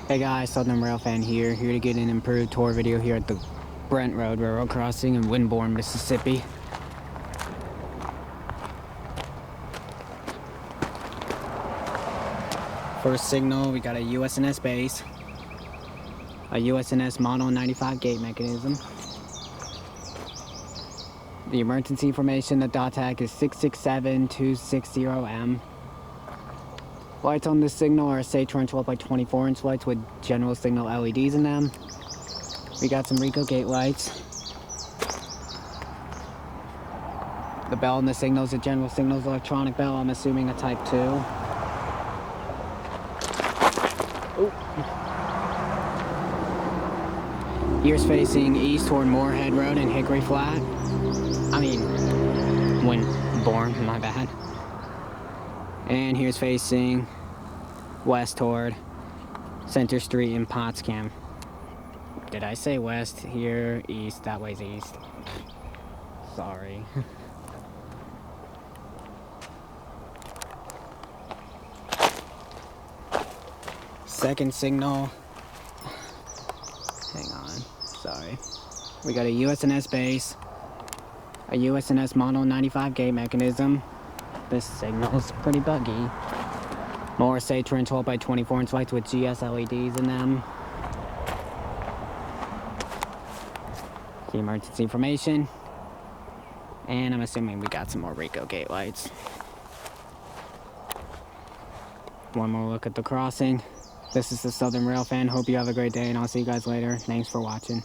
Hey guys, Southern Rail Fan here to get an improved tour video here at the Brent Road Railroad Crossing in Winborn, Mississippi. First signal, we got a US&S base, a US&S Model 95 gate mechanism. The emergency information, the dot tag is 667260M. Lights on this signal are Retour 12 by 24 inch lights with general signal LEDs in them. We got some RECO gate lights. The bell on the signal is a general signals electronic bell. I'm assuming a type 2. Ooh. Here's facing east toward Moorhead Road and Hickory Flat. Winborn, my bad. And here's facing west toward Center Street in Potsdam. Did I say west? Here, east, that way's east. Sorry. Second signal. Hang on, sorry. We got a US&S base, a US&S Model 95 gate mechanism. This signal's pretty buggy. More Retour 12 by 24 inch lights with GS LEDs in them. The emergency information. And I'm assuming we got some more RECO gate lights. One more look at the crossing. This is the Southern Rail Fan. Hope you have a great day, and I'll see you guys later. Thanks for watching.